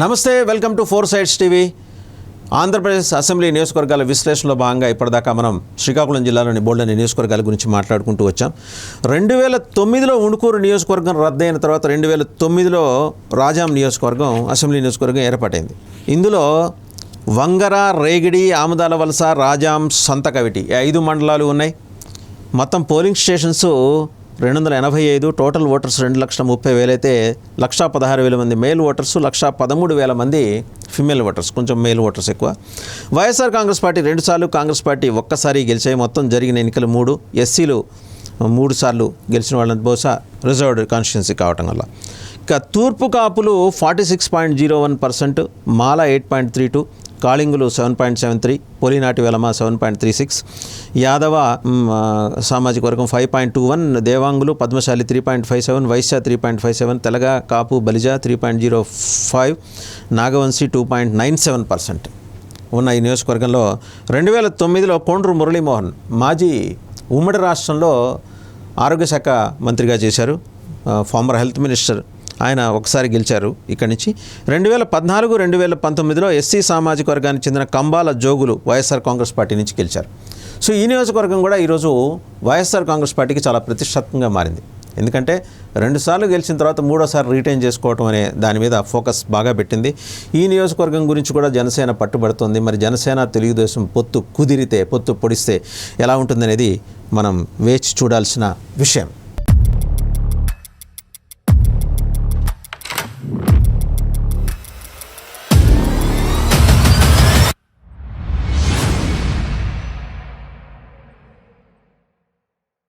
నమస్తే, welcome to four sides TV. Andhra Pradesh assembly నియోజకవర్గాల విశ్లేషణలో భాగంగా ఇప్పటిదాకా మనం శ్రీకాకుళం జిల్లాలోని బోల్డని నియోజకవర్గాల గురించి మాట్లాడుకుంటూ వచ్చాం. 2009లో ఉణుకూరు నియోజకవర్గం రద్దయిన తర్వాత 2009లో రాజాం నియోజకవర్గం అసెంబ్లీ నియోజకవర్గం ఏర్పాటైంది. ఇందులో వంగర, రేగిడి, ఆముదాల వలస, రాజాం, సంతకవిటి 5 మండలాలు ఉన్నాయి. మొత్తం పోలింగ్ స్టేషన్స్ 285. టోటల్ ఓటర్స్ 2,30,000 అయితే 1,16,000 మంది మేల్ ఓటర్స్, 1,13,000 మంది ఫిమేల్ ఓటర్స్, కొంచెం మేల్ ఓటర్స్ ఎక్కువ. వైఎస్ఆర్ కాంగ్రెస్ పార్టీ 2 సార్లు, కాంగ్రెస్ పార్టీ ఒక్కసారి గెలిచాయి. మొత్తం జరిగిన ఎన్నికలు 3. ఎస్సీలు 3 సార్లు గెలిచిన వాళ్ళని బహుశా రిజర్వ్డ్ కాన్స్టిట్యున్సీ కావటం వల్ల. ఇక తూర్పు కాపులు 46.01%, మాల 8.32, కాళింగులు 7.73, పోలినాటి వెలమ 7.36, యాదవ సామాజిక వర్గం 5.21, దేవాంగులు పద్మశాలి 3.57, వైశ్య 3.57, తెలగ, కాపు, బలిజ 3.05, నాగవంశి 2.97% ఉన్న ఈ నియోజకవర్గంలో 2009లో కోండ్రు మురళీమోహన్ మాజీ ఉమ్మడి రాష్ట్రంలో ఆరోగ్య శాఖ మంత్రిగా చేశారు, ఫార్మర్ హెల్త్ మినిస్టర్. ఆయన ఒకసారి గెలిచారు ఇక్కడి నుంచి. 2014, 2019లో ఎస్సీ సామాజిక వర్గానికి చెందిన కంబాల జోగులు వైఎస్ఆర్ కాంగ్రెస్ పార్టీ నుంచి గెలిచారు. సో ఈ నియోజకవర్గం కూడా ఈరోజు వైఎస్ఆర్ కాంగ్రెస్ పార్టీకి చాలా ప్రతిష్టాత్మకంగా మారింది. ఎందుకంటే 2 సార్లు గెలిచిన తర్వాత 3వసారి రీటైన్ చేసుకోవటం అనే దాని మీద ఫోకస్ బాగా పెట్టింది. ఈ నియోజకవర్గం గురించి కూడా జనసేన పట్టుబడుతుంది. మరి జనసేన తెలుగుదేశం పొత్తు కుదిరితే, పొత్తు పొడిస్తే ఎలా ఉంటుందనేది మనం వేచి చూడాల్సిన విషయం.